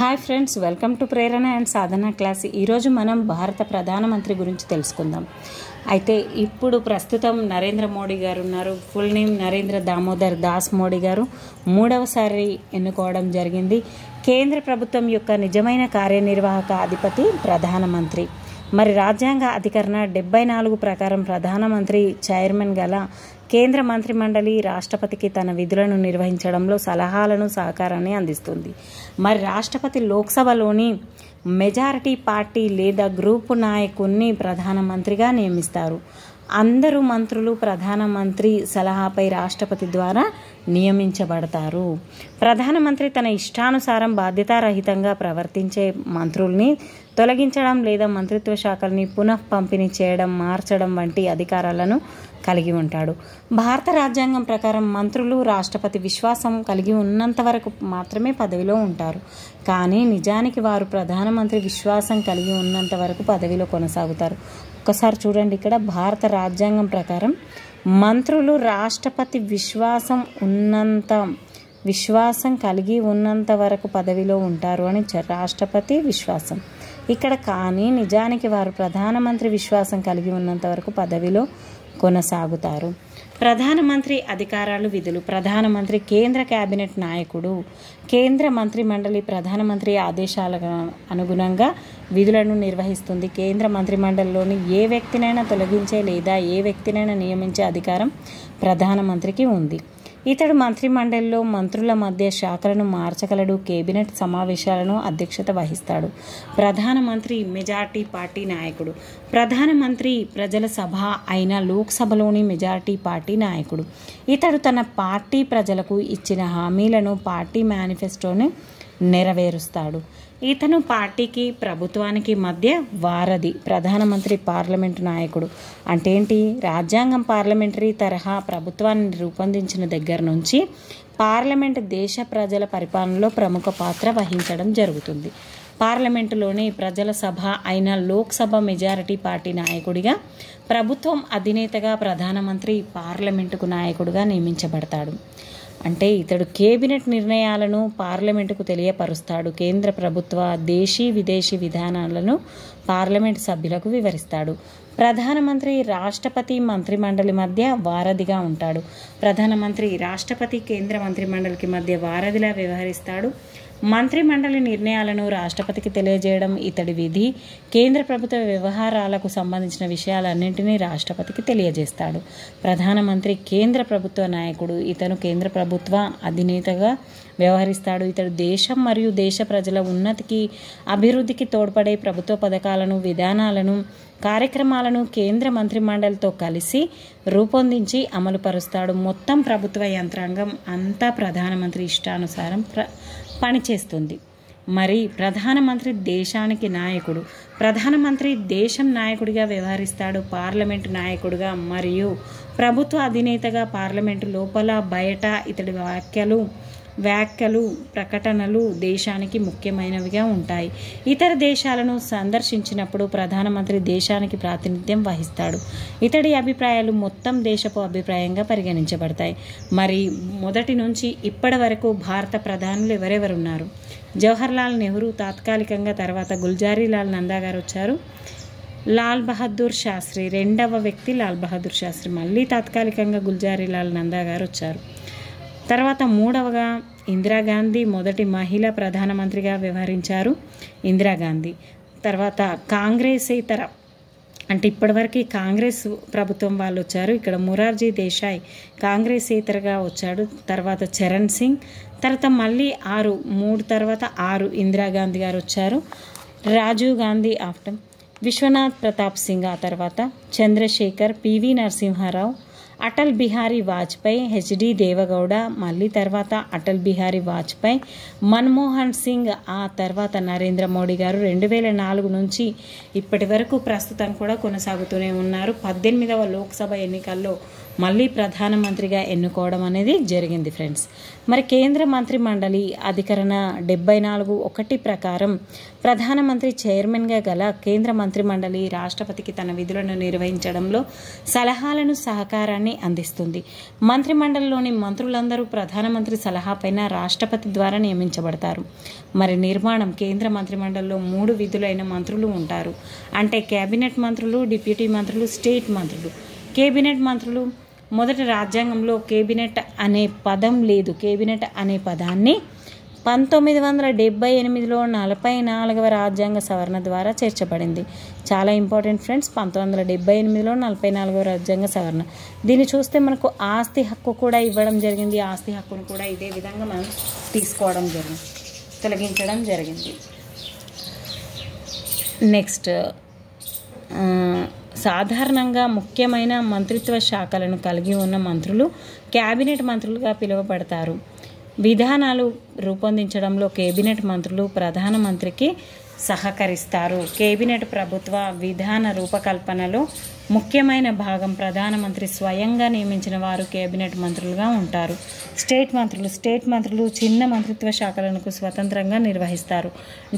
Hi friends, welcome to Prerana and Sadhana class. ఈరోజు మనం భారత ప్రధానమంత్రి గురించి తెలుసుకుందాం. అయితే ఇప్పుడు ప్రస్తుతం నరేంద్ర మోడీ గారు ఉన్నారు. ఫుల్ నేమ్ నరేంద్ర దామోదర్ దాస్ మోడీ గారు మూడవసారి ఎన్నుకోవడం జరిగింది. కేంద్ర ప్రభుత్వం యొక్క నిజమైన కార్యనిర్వాహక అధిపతి ప్రధానమంత్రి. మరి రాజ్యాంగ అధికరణ 74 ప్రకారం ప్రధానమంత్రి చైర్మన్ గల కేంద్ర మంత్రిమండలి రాష్ట్రపతికి తన విధులను నిర్వహించడంలో సలహాలను సహకారాన్ని అందిస్తుంది. మరి రాష్ట్రపతి లోక్సభలోని మెజారిటీ పార్టీ లేదా గ్రూపు నాయకుడిని ప్రధానమంత్రిగా నియమిస్తారు. అందరూ మంత్రులు ప్రధానమంత్రి సలహాపై రాష్ట్రపతి ద్వారా నియమించబడతారు. ప్రధానమంత్రి తన ఇష్టానుసారం బాధ్యతారహితంగా ప్రవర్తించే మంత్రుల్ని తొలగించడం లేదా మంత్రిత్వ శాఖల్ని పునః పంపిణీ చేయడం, మార్చడం వంటి అధికారాలను కలిగి ఉంటాడు. భారత రాజ్యాంగం ప్రకారం మంత్రులు రాష్ట్రపతి విశ్వాసం కలిగి ఉన్నంత వరకు మాత్రమే పదవిలో ఉంటారు. కానీ నిజానికి వారు ప్రధానమంత్రి విశ్వాసం కలిగి ఉన్నంత వరకు పదవిలో కొనసాగుతారు. ఒకసారి చూడండి, ఇక్కడ భారత రాజ్యాంగం ప్రకారం మంత్రులు రాష్ట్రపతి విశ్వాసం కలిగి ఉన్నంత వరకు పదవిలో ఉంటారు అని రాష్ట్రపతి విశ్వాసం ఇక్కడ. కానీ నిజానికి వారు ప్రధానమంత్రి విశ్వాసం కలిగి ఉన్నంత వరకు పదవిలో కొనసాగుతారు. ప్రధానమంత్రి అధికారాలు, విధులు. ప్రధానమంత్రి కేంద్ర కేబినెట్ నాయకుడు. కేంద్ర మంత్రి మండలి ప్రధానమంత్రి ఆదేశాలకు అనుగుణంగా విధులను నిర్వహిస్తుంది. కేంద్ర మంత్రి మండలిలోని ఏ వ్యక్తినైనా తొలగించే లేదా ఏ వ్యక్తినైనా నియమించే అధికారం ప్రధానమంత్రికి ఉంది. ఇతడు మంత్రిమండలిలో మంత్రుల మధ్య శాఖలను మార్చగలడు. కేబినెట్ సమావేశాలను అధ్యక్షత వహిస్తాడు. ప్రధానమంత్రి మెజార్టీ పార్టీ నాయకుడు. ప్రధానమంత్రి ప్రజల సభ అయిన లోక్సభలోని మెజార్టీ పార్టీ నాయకుడు. ఇతడు తన పార్టీ ప్రజలకు ఇచ్చిన హామీలను పార్టీ మేనిఫెస్టోని నెరవేరుస్తాడు. ఇతను పార్టీకి ప్రభుత్వానికి మధ్య వారధి. ప్రధానమంత్రి పార్లమెంటు నాయకుడు అంటే ఏంటి? రాజ్యాంగం పార్లమెంటరీ తరహా ప్రభుత్వాన్ని రూపొందించిన దగ్గర నుంచి పార్లమెంటు దేశ ప్రజల పరిపాలనలో ప్రముఖ పాత్ర వహించడం జరుగుతుంది. పార్లమెంటులోని ప్రజల సభ అయిన లోక్సభ మెజారిటీ పార్టీ నాయకుడిగా, ప్రభుత్వం అధినేతగా ప్రధానమంత్రి పార్లమెంటుకు నాయకుడిగా నియమించబడతాడు. అంటే ఇతడు కేబినెట్ నిర్ణయాలను పార్లమెంటుకు తెలియపరుస్తాడు. కేంద్ర ప్రభుత్వ దేశీ విదేశీ విధానాలను పార్లమెంటు సభ్యులకు వివరిస్తాడు. ప్రధానమంత్రి రాష్ట్రపతి మంత్రిమండలి మధ్య వారధిగా ఉంటాడు. ప్రధానమంత్రి రాష్ట్రపతి కేంద్ర మంత్రిమండలికి మధ్య వారధిలా వ్యవహరిస్తాడు. మంత్రిమండలి నిర్ణయాలను రాష్ట్రపతికి తెలియజేయడం ఇతడి విధి. కేంద్ర ప్రభుత్వ వ్యవహారాలకు సంబంధించిన విషయాలన్నింటినీ రాష్ట్రపతికి తెలియజేస్తాడు. ప్రధానమంత్రి కేంద్ర ప్రభుత్వ నాయకుడు. ఇతను కేంద్ర ప్రభుత్వ అధినేతగా వ్యవహరిస్తాడు. ఇతడు దేశం మరియు దేశ ప్రజల ఉన్నతికి, అభివృద్ధికి తోడ్పడే ప్రభుత్వ పథకాలను, విధానాలను, కార్యక్రమాలను కేంద్ర మంత్రిమండలితో కలిసి రూపొందించి అమలుపరుస్తాడు. మొత్తం ప్రభుత్వ యంత్రాంగం అంతా ప్రధానమంత్రి ఇష్టానుసారం పనిచేస్తుంది. మరి ప్రధానమంత్రి దేశానికి నాయకుడు. ప్రధానమంత్రి దేశం నాయకుడిగా వ్యవహరిస్తాడు. పార్లమెంటు నాయకుడిగా మరియు ప్రభుత్వ అధినేతగా పార్లమెంటు లోపల బయట ఇతడి వ్యాఖ్యలు ప్రకటనలు దేశానికి ముఖ్యమైనవిగా ఉంటాయి. ఇతర దేశాలను సందర్శించినప్పుడు ప్రధానమంత్రి దేశానికి ప్రాతినిధ్యం వహిస్తాడు. ఇతడి అభిప్రాయాలు మొత్తం దేశపు అభిప్రాయంగా పరిగణించబడతాయి. మరి మొదటి నుంచి ఇప్పటి వరకు భారత ప్రధానులు ఎవరెవరున్నారు? జవహర్లాల్ నెహ్రూ తాత్కాలికంగా, తర్వాత గుల్జారీలాల్ నందా గారు వచ్చారు. లాల్ బహదూర్ శాస్త్రి రెండవ వ్యక్తి. లాల్ బహదూర్ శాస్త్రి మళ్ళీ తాత్కాలికంగా గుల్జారీలాల్ నందా గారు వచ్చారు. తర్వాత మూడవగా ఇందిరాగాంధీ మొదటి మహిళా ప్రధానమంత్రిగా వ్యవహరించారు. ఇందిరాగాంధీ తర్వాత కాంగ్రెసేతర అంటే ఇప్పటివరకు కాంగ్రెస్ ప్రభుత్వం వాళ్ళు వచ్చారు. ఇక్కడ మొరార్జీ దేశాయ్ కాంగ్రెసేతరగా వచ్చాడు. తర్వాత చరణ్ సింగ్, తర్వాత మళ్ళీ 6 ఇందిరాగాంధీ గారు వచ్చారు. రాజీవ్ గాంధీ ఆఫ్టర్, విశ్వనాథ్ ప్రతాప్ సింగ్ ఆ తర్వాత, చంద్రశేఖర్, పివి నరసింహారావు, అటల్ బిహారీ వాజ్పేయి, హెచ్డి దేవగౌడ, మళ్ళీ తర్వాత అటల్ బిహారీ వాజ్పేయి, మన్మోహన్ సింగ్, ఆ తర్వాత నరేంద్ర మోడీ గారు 2004 నుంచి ఇప్పటి వరకు ప్రస్తుతం కూడా కొనసాగుతూనే ఉన్నారు. 18వ లోక్సభ ఎన్నికల్లో మళ్ళీ ప్రధానమంత్రిగా ఎన్నుకోవడం అనేది జరిగింది ఫ్రెండ్స్. మరి కేంద్ర మంత్రి మండలి అధికరణ 74(1) ప్రకారం ప్రధానమంత్రి చైర్మన్గా గల కేంద్ర మంత్రి మండలి రాష్ట్రపతికి తన విధులను నిర్వహించడంలో సలహాలను సహకారాన్ని అందిస్తుంది. మంత్రి మండలిలోని మంత్రులందరూ ప్రధానమంత్రి సలహాపైన రాష్ట్రపతి ద్వారా నియమించబడతారు. మరి నిర్మాణం కేంద్ర మంత్రి మండలిలో 3 విధులైన మంత్రులు ఉంటారు. అంటే కేబినెట్ మంత్రులు, డిప్యూటీ మంత్రులు, స్టేట్ మంత్రులు. కేబినెట్ మంత్రులు మొదట రాజ్యాంగంలో కేబినెట్ అనే పదం లేదు. కేబినెట్ అనే పదాన్ని 1978లో 44వ రాజ్యాంగ సవరణ ద్వారా చేర్చబడింది. చాలా ఇంపార్టెంట్ ఫ్రెండ్స్, 1978లో 44వ రాజ్యాంగ సవరణ. దీన్ని చూస్తే మనకు ఆస్తి హక్కు కూడా ఇవ్వడం జరిగింది. ఆస్తి హక్కును కూడా ఇదే విధంగా మనం తీసుకోవడం జరిగింది, తొలగించడం జరిగింది. నెక్స్ట్, సాధారణంగా ముఖ్యమైన మంత్రిత్వ శాఖలను కలిగి ఉన్న మంత్రులు క్యాబినెట్ మంత్రులుగా పిలువబడతారు. విధానాలు రూపొందించడంలో కేబినెట్ మంత్రులు ప్రధానమంత్రికి సహకరిస్తారు. కేబినెట్ ప్రభుత్వ విధాన రూపకల్పనలో ముఖ్యమైన భాగం. ప్రధానమంత్రి స్వయంగా నియమించిన వారు కేబినెట్ మంత్రులుగా ఉంటారు. స్టేట్ మంత్రులు చిన్న మంత్రిత్వ శాఖలకు స్వతంత్రంగా నిర్వహిస్తారు.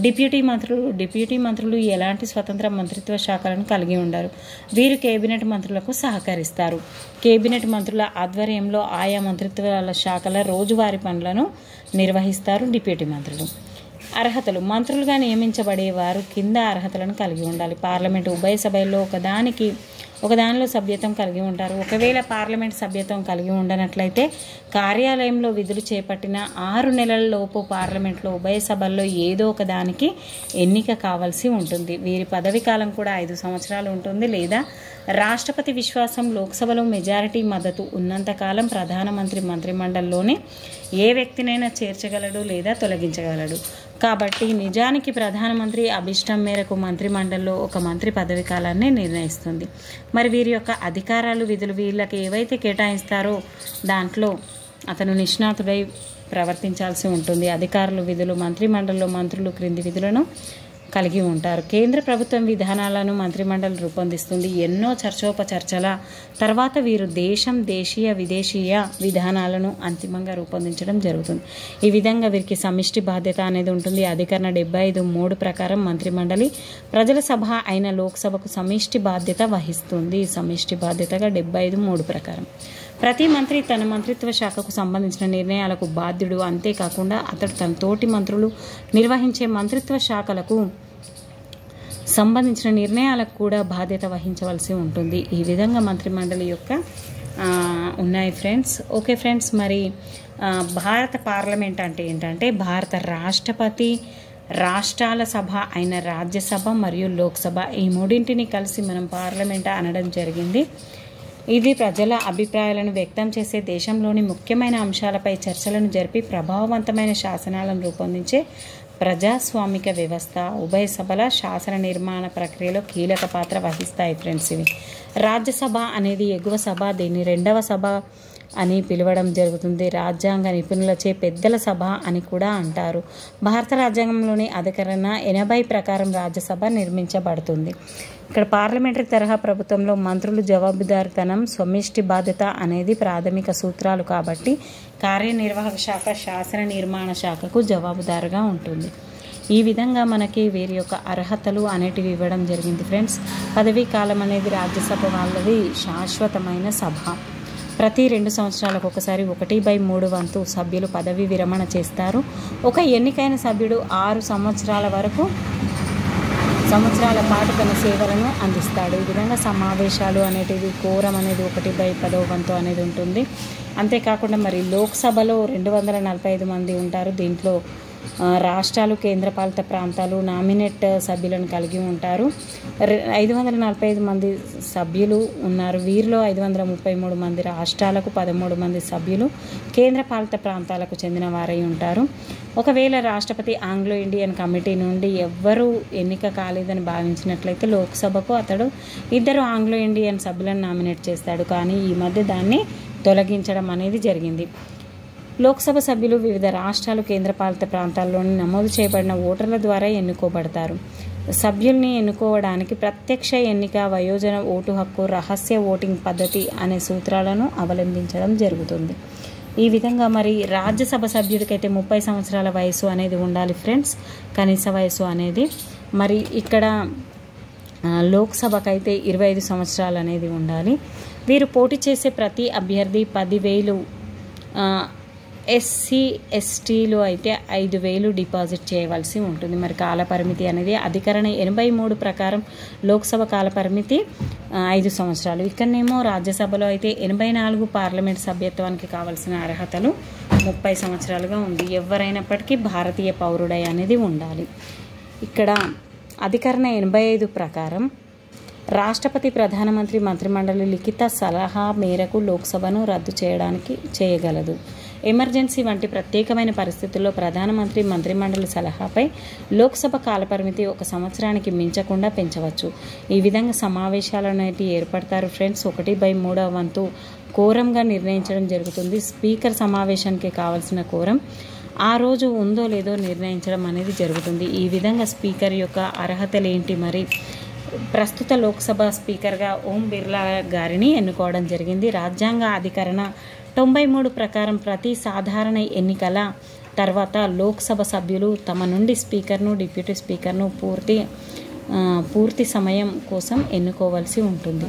డిప్యూటీ మంత్రులు ఎలాంటి స్వతంత్ర మంత్రిత్వ శాఖలను కలిగి ఉండరు. వీరు కేబినెట్ మంత్రులకు సహకరిస్తారు. కేబినెట్ మంత్రుల ఆధ్వర్యంలో ఆయా మంత్రిత్వ శాఖల రోజువారీ పనులను నిర్వహిస్తారు డిప్యూటీ మంత్రులు. అర్హతలు. మంత్రులుగా నియమించబడేవారు కింద అర్హతలను కలిగి ఉండాలి. పార్లమెంటు ఉభయ సభల్లో ఒకదానిలో సభ్యత్వం కలిగి ఉంటారు. ఒకవేళ పార్లమెంట్ సభ్యత్వం కలిగి ఉండనట్లయితే కార్యాలయంలో విధులు చేపట్టిన 6 నెలలలోపు పార్లమెంట్లో ఉభయ సభల్లో ఏదో ఒకదానికి ఎన్నిక కావాల్సి ఉంటుంది. వీరి పదవి కాలం కూడా 5 సంవత్సరాలు ఉంటుంది. లేదా రాష్ట్రపతి విశ్వాసం, లోక్సభలో మెజారిటీ మద్దతు ఉన్నంతకాలం ప్రధానమంత్రి మంత్రిమండలిలోనే ఏ వ్యక్తినైనా చేర్చగలడు లేదా తొలగించగలడు. కాబట్టి నిజానికి ప్రధానమంత్రి అభిష్టం మేరకు మంత్రిమండలిలో ఒక మంత్రి పదవి కాలాన్ని నిర్ణయిస్తుంది. మరి వీరి యొక్క అధికారాలు, విధులు వీళ్ళకి ఏవైతే కేటాయిస్తారో దాంట్లో అతను నిష్ణాతుడై ప్రవర్తించాల్సి ఉంటుంది. అధికారులు, విధులు. మంత్రిమండలిలో మంత్రులు క్రింది విధులను కలిగి ఉంటారు. కేంద్ర ప్రభుత్వం విధానాలను మంత్రిమండలి రూపొందిస్తుంది. ఎన్నో చర్చోపచర్చల తర్వాత వీరు దేశీయ, విదేశీయ విధానాలను అంతిమంగా రూపొందించడం జరుగుతుంది. ఈ విధంగా వీరికి సమిష్టి బాధ్యత అనేది ఉంటుంది. అధికరణ 75(3) ప్రకారం మంత్రిమండలి ప్రజల సభ అయిన లోక్సభకు సమిష్టి బాధ్యత వహిస్తుంది. సమిష్టి బాధ్యతగా 75(3) ప్రకారం ప్రతి మంత్రి తన మంత్రిత్వ శాఖకు సంబంధించిన నిర్ణయాలకు బాధ్యుడు. అంతేకాకుండా అతడు తన తోటి మంత్రులు నిర్వహించే మంత్రిత్వ శాఖలకు సంబంధించిన నిర్ణయాలకు కూడా బాధ్యత వహించవలసి ఉంటుంది. ఈ విధంగా మంత్రిమండలి యొక్క ఉన్నాయి ఫ్రెండ్స్. ఓకే ఫ్రెండ్స్, మరి భారత పార్లమెంట్ అంటే ఏంటంటే భారత రాష్ట్రపతి, రాష్ట్రాల సభ అయిన రాజ్యసభ మరియు లోక్సభ, ఈ మూడింటిని కలిసి మనం పార్లమెంట్ అనడం జరిగింది. ఇది ప్రజల అభిప్రాయాలను వ్యక్తం చేసే, దేశంలోని ముఖ్యమైన అంశాలపై చర్చలను జరిపి ప్రభావవంతమైన శాసనాలను రూపొందించే ప్రజాస్వామిక వ్యవస్థ. ఉభయ సభల శాసన నిర్మాణ ప్రక్రియలో కీలక పాత్ర వహిస్తాయి ఫ్రెండ్స్. ఇవి రాజ్యసభ అనేది ఎగువ సభ, దీన్ని 2వ సభ అని పిలవడం జరుగుతుంది. రాజ్యాంగ నిపుణులచే పెద్దల సభ అని కూడా అంటారు. భారత రాజ్యాంగంలోని అధికరణ 80 ప్రకారం రాజ్యసభ నిర్మించబడుతుంది. ఇక్కడ పార్లమెంటరీ తరహా ప్రభుత్వంలో మంత్రులు జవాబుదారీతనం, సమిష్టి బాధ్యత అనేది ప్రాథమిక సూత్రాలు కాబట్టి కార్యనిర్వాహక శాఖ శాసన నిర్మాణ శాఖకు జవాబుదారుగా ఉంటుంది. ఈ విధంగా మనకి వీరి యొక్క అర్హతలు అనేటివి ఇవ్వడం జరిగింది ఫ్రెండ్స్. పదవీ కాలం అనేది రాజ్యసభ వాళ్ళది శాశ్వతమైన సభ. ప్రతి 2 సంవత్సరాలకు ఒకసారి 1/3 వంతు సభ్యులు పదవీ విరమణ చేస్తారు. ఒక ఎన్నికైన సభ్యుడు 6 సంవత్సరాల పాటు తన సేవలను అందిస్తాడు. ఈ విధంగా సమావేశాలు అనేటివి కోరం అనేది 1/10 వంతు అనేది ఉంటుంది. అంతేకాకుండా మరి లోక్సభలో 245 మంది ఉంటారు. దీంట్లో రాష్ట్రాలు, కేంద్రపాలిత ప్రాంతాలు నామినేట్ సభ్యులను కలిగి ఉంటారు. 545 మంది సభ్యులు ఉన్నారు. వీరిలో 533 మంది రాష్ట్రాలకు, 13 మంది సభ్యులు కేంద్రపాలిత ప్రాంతాలకు చెందిన వారై ఉంటారు. ఒకవేళ రాష్ట్రపతి ఆంగ్లో ఇండియన్ కమిటీ నుండి ఎవ్వరూ ఎన్నిక కాలేదని భావించినట్లయితే లోక్సభకు అతడు 2 ఆంగ్లో ఇండియన్ సభ్యులను నామినేట్ చేస్తాడు. కానీ ఈ మధ్య దాన్ని తొలగించడం అనేది జరిగింది. లోక్సభ సభ్యులు వివిధ రాష్ట్రాలు, కేంద్రపాలిత ప్రాంతాల్లోని నమోదు చేయబడిన ఓటర్ల ద్వారా ఎన్నుకోబడతారు. సభ్యుల్ని ఎన్నుకోవడానికి ప్రత్యక్ష ఎన్నిక, వయోజన ఓటు హక్కు, రహస్య ఓటింగ్ పద్ధతి అనే సూత్రాలను అవలంబించడం జరుగుతుంది. ఈ విధంగా మరి రాజ్యసభ సభ్యుడికైతే 30 సంవత్సరాల వయసు అనేది ఉండాలి ఫ్రెండ్స్, కనీస వయసు అనేది. మరి ఇక్కడ లోక్సభకైతే 25 సంవత్సరాలు అనేది ఉండాలి. వీరు పోటీ చేసే ప్రతి అభ్యర్థి 10,000, SC STలు అయితే 5,000 డిపాజిట్ చేయవలసి ఉంటుంది. మరి కాలపరిమితి అనేది అధికరణ 83 ప్రకారం లోక్సభ కాలపరిమితి 5 సంవత్సరాలు. ఇక్కడనేమో రాజ్యసభలో అయితే 84 పార్లమెంట్ సభ్యత్వానికి కావాల్సిన అర్హతలు 30 సంవత్సరాలుగా ఉంది. ఎవరైనప్పటికీ భారతీయ పౌరుడై అనేది ఉండాలి. ఇక్కడ అధికరణ 85 ప్రకారం రాష్ట్రపతి, ప్రధానమంత్రి, మంత్రిమండలి లిఖిత సలహా మేరకు లోక్సభను రద్దు చేయగలదు. ఎమర్జెన్సీ వంటి ప్రత్యేకమైన పరిస్థితుల్లో ప్రధానమంత్రి, మంత్రిమండలి సలహాపై లోక్సభ కాలపరిమితి 1 సంవత్సరానికి మించకుండా పెంచవచ్చు. ఈ విధంగా సమావేశాలను ఏర్పడతారు ఫ్రెండ్స్. 1/3 వంతు కోరంగా నిర్ణయించడం జరుగుతుంది. స్పీకర్ సమావేశానికి కావాల్సిన కోరం ఆ రోజు ఉందో లేదో నిర్ణయించడం అనేది జరుగుతుంది. ఈ విధంగా స్పీకర్ యొక్క అర్హతలు ఏంటి? మరి ప్రస్తుత లోక్సభ స్పీకర్గా ఓం బిర్లా గారిని ఎన్నుకోవడం జరిగింది. రాజ్యాంగ అధికరణ 93 ప్రకారం ప్రతి సాధారణ ఎన్నికల తర్వాత లోక్సభ సభ్యులు తమ నుండి స్పీకర్ను, డిప్యూటీ స్పీకర్ను పూర్తి సమయం కోసం ఎన్నుకోవాల్సి ఉంటుంది.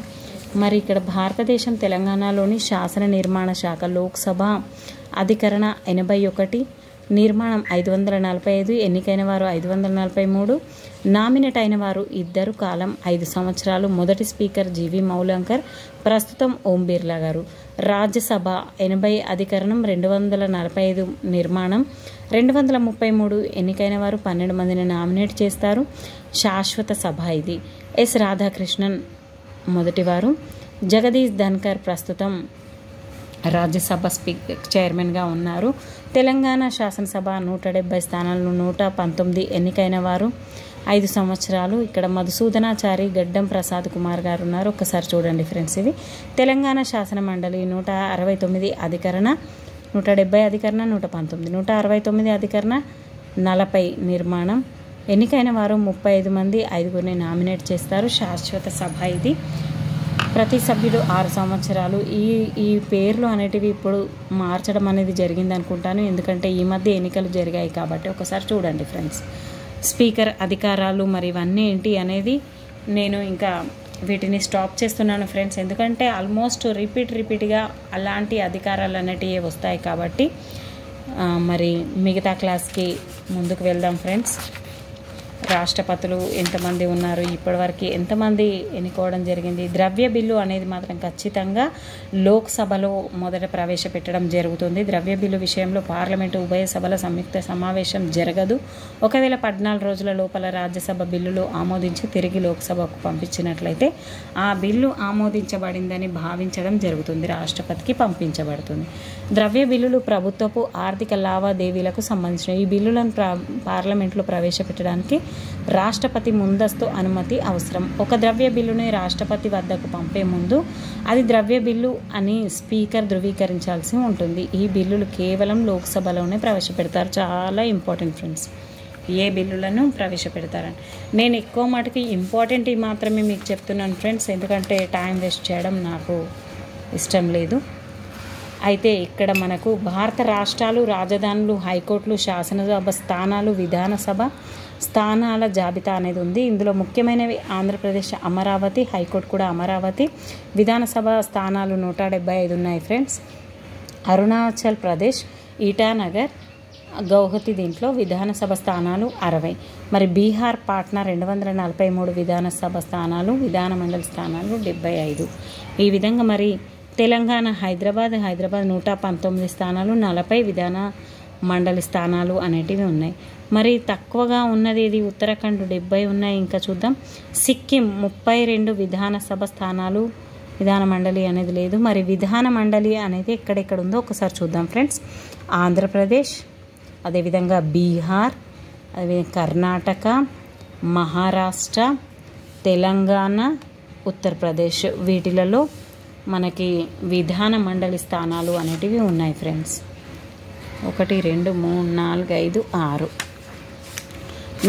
మరి ఇక్కడ భారతదేశం తెలంగాణలోని శాసన నిర్మాణ శాఖ లోక్సభ అధికరణ 81, నిర్మాణం 545, ఎన్నికైన వారు 543, నామినేట్ అయిన వారు 2, కాలం 5 సంవత్సరాలు. మొదటి స్పీకర్ జీవి మౌలంకర్, ప్రస్తుతం ఓం బిర్లా గారు. రాజ్యసభ 80, అధికరణం 245, నిర్మాణం 233, ఎన్నికైన వారు 12 మందిని నామినేట్ చేస్తారు. శాశ్వత సభ ఇది. ఎస్ రాధాకృష్ణన్ మొదటివారు. జగదీష్ ధన్కర్ ప్రస్తుతం రాజ్యసభ చైర్మన్గా ఉన్నారు. తెలంగాణ శాసనసభ 170 స్థానాలను 119, ఎన్నికైన వారు 5 సంవత్సరాలు. ఇక్కడ మధుసూదనాచారి, గడ్డం ప్రసాద్ కుమార్ గారు ఉన్నారు. ఒకసారి చూడండి ఫ్రెండ్స్. ఇవి తెలంగాణ శాసన మండలి 169 అధికరణ, 170 అధికరణ, 119, 169 అధికరణ, 40 నిర్మాణం. ఎన్నికైన వారు 35 మంది, 5గురిని నామినేట్ చేస్తారు. శాశ్వత సభ ఇది. ప్రతి సభ్యుడు 6 సంవత్సరాలు. ఈ పేర్లు అనేటివి ఇప్పుడు మార్చడం అనేది జరిగింది అనుకుంటాను, ఎందుకంటే ఈ మధ్య ఎన్నికలు జరిగాయి కాబట్టి. ఒకసారి చూడండి ఫ్రెండ్స్. స్పీకర్ అధికారాలు మరి ఇవన్నీ ఏంటి అనేది నేను ఇంకా వీటిని స్టాప్ చేస్తున్నాను ఫ్రెండ్స్, ఎందుకంటే ఆల్మోస్ట్ రిపీట్గా అలాంటి అధికారాలు అనేటివి వస్తాయి కాబట్టి. మరి మిగతా క్లాస్కి ముందుకు వెళ్దాం ఫ్రెండ్స్. రాష్ట్రపతులు ఎంతమంది ఉన్నారు, ఇప్పటివరకు ఎంతమంది ఎన్నుకోవడం జరిగింది. ద్రవ్య బిల్లు అనేది మాత్రం ఖచ్చితంగా లోక్సభలో మొదట ప్రవేశపెట్టడం జరుగుతుంది. ద్రవ్య బిల్లు విషయంలో పార్లమెంటు ఉభయ సభల సంయుక్త సమావేశం జరగదు. ఒకవేళ 14 రోజుల లోపల రాజ్యసభ బిల్లులు ఆమోదించి తిరిగి లోక్సభకు పంపించినట్లయితే ఆ బిల్లు ఆమోదించబడిందని భావించడం జరుగుతుంది, రాష్ట్రపతికి పంపించబడుతుంది. ద్రవ్య బిల్లులు ప్రభుత్వపు ఆర్థిక లావాదేవీలకు సంబంధించిన ఈ బిల్లులను పార్లమెంట్లో ప్రవేశపెట్టడానికి రాష్ట్రపతి ముందస్తు అనుమతి అవసరం. ఒక ద్రవ్య బిల్లుని రాష్ట్రపతి వద్దకు పంపే ముందు అది ద్రవ్య బిల్లు అని స్పీకర్ ధృవీకరించాల్సి ఉంటుంది. ఈ బిల్లులు కేవలం లోక్సభలోనే ప్రవేశపెడతారు. చాలా ఇంపార్టెంట్ ఫ్రెండ్స్, ఏ బిల్లులను ప్రవేశపెడతారని. నేను ఎక్కువ మటుకు ఇంపార్టెంట్ మాత్రమే మీకు చెప్తున్నాను ఫ్రెండ్స్, ఎందుకంటే టైం వేస్ట్ చేయడం నాకు ఇష్టం లేదు. అయితే ఇక్కడ మనకు భారత రాష్ట్రాలు, రాజధానులు, హైకోర్టులు, శాసనసభ స్థానాలు, విధానసభ స్థానాల జాబితా అనేది ఉంది. ఇందులో ముఖ్యమైనవి ఆంధ్రప్రదేశ్ అమరావతి, హైకోర్టు కూడా అమరావతి. విధానసభ స్థానాలు 175 ఉన్నాయి ఫ్రెండ్స్. అరుణాచల్ ప్రదేశ్ ఈటానగర్, గౌహతి, దీంట్లో విధానసభ స్థానాలు 60. మరి బీహార్ పాట్నా 243 విధానసభ స్థానాలు, విధానమండలి స్థానాలు 75. ఈ విధంగా మరి తెలంగాణ హైదరాబాద్ 119 స్థానాలు, 40 విధాన మండలి స్థానాలు అనేటివి ఉన్నాయి. మరి తక్కువగా ఉన్నది ఇది ఉత్తరాఖండ్ 70 ఉన్నాయి. ఇంకా చూద్దాం. సిక్కిం 32 విధానసభ స్థానాలు, విధాన మండలి అనేది లేదు. మరి విధాన మండలి అనేది ఎక్కడెక్కడ ఉందో ఒకసారి చూద్దాం ఫ్రెండ్స్. ఆంధ్రప్రదేశ్, అదేవిధంగా బీహార్, అదే కర్ణాటక, మహారాష్ట్ర, తెలంగాణ, ఉత్తరప్రదేశ్, వీటిలలో మనకి విధాన మండలి స్థానాలు అనేటివి ఉన్నాయి ఫ్రెండ్స్. 1 2 3 4 5 6.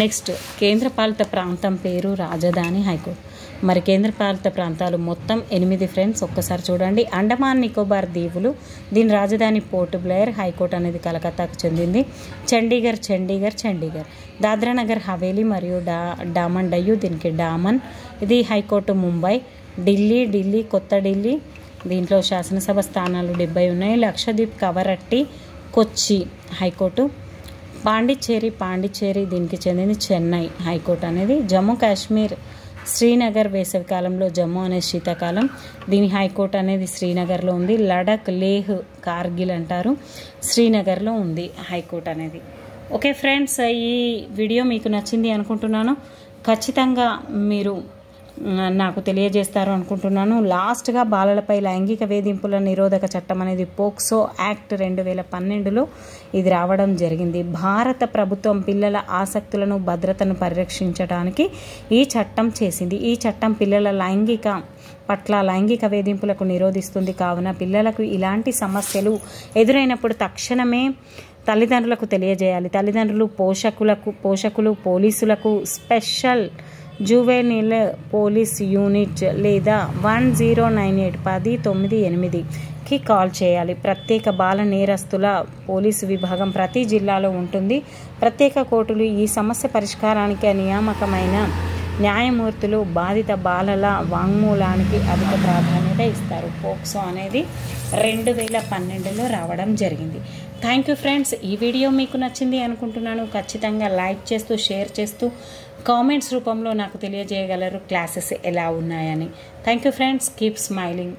నెక్స్ట్ కేంద్రపాలిత ప్రాంతం పేరు రాజధాని హైకోర్టు. మరి కేంద్రపాలిత ప్రాంతాలు మొత్తం 8 ఫ్రెండ్స్. ఒక్కసారి చూడండి. అండమాన్ నికోబార్ దీవులు, దీని రాజధాని పోర్ట్ బ్లెయిర్. హైకోర్టు అనేది కలకత్తాకు చెందింది. చండీగఢ్. దాద్రానగర్ హవేలీ మరియు డామన్ డయ్యూ, దీనికి డామన్. ఇది హైకోర్టు ముంబై. ఢిల్లీ, కొత్త ఢిల్లీ, దీంట్లో శాసనసభ స్థానాలు 70 ఉన్నాయి. లక్షద్వీప్, కవరట్టి, కొచ్చి హైకోర్టు. పాండిచ్చేరి దీనికి చెందింది చెన్నై హైకోర్టు అనేది. జమ్మూ కాశ్మీర్, శ్రీనగర్ వేసవికాలంలో, జమ్మూ అనేది శీతాకాలం, దీని హైకోర్టు అనేది శ్రీనగర్లో ఉంది. లడక్, లేహ్, కార్గిల్ అంటారు, శ్రీనగర్లో ఉంది హైకోర్టు అనేది. ఓకే ఫ్రెండ్స్, ఈ వీడియో మీకు నచ్చింది అనుకుంటున్నాను. ఖచ్చితంగా మీరు నాకు తెలియజేస్తారు అనుకుంటున్నాను. లాస్ట్గా బాలలపై లైంగిక వేధింపుల నిరోధక చట్టం అనేది పోక్సో యాక్ట్ 2012లో ఇది రావడం జరిగింది. భారత ప్రభుత్వం పిల్లల ఆసక్తులను, భద్రతను పరిరక్షించడానికి ఈ చట్టం చేసింది. ఈ చట్టం పిల్లల లైంగిక వేధింపులకు నిరోధిస్తుంది. కావున పిల్లలకు ఇలాంటి సమస్యలు ఎదురైనప్పుడు తక్షణమే తల్లిదండ్రులకు తెలియజేయాలి. తల్లిదండ్రులు, పోషకులు, పోలీసులకు, స్పెషల్ జువెనైల్ పోలీస్ యూనిట్ లేదా 1098 1098కి కాల్ చేయాలి. ప్రత్యేక బాల నేరస్తుల పోలీసు విభాగం ప్రతి జిల్లాలో ఉంటుంది. ప్రత్యేక కోర్టులు ఈ సమస్య పరిష్కారానికి నియామకమైన న్యాయమూర్తులు బాధిత బాలల వాంగ్మూలానికి అధిక ప్రాధాన్యత ఇస్తారు. పోక్సో అనేది 2012లో రావడం జరిగింది. Thank you friends. ఈ వీడియో మీకు నచ్చింది అనుకుంటున్నాను. ఖచ్చితంగా లైక్ చేస్తూ, షేర్ చేస్తూ, కామెంట్స్ రూపంలో నాకు తెలియజేయగలరు క్లాసెస్ ఎలా ఉన్నాయని. Thank you friends. Keep smiling.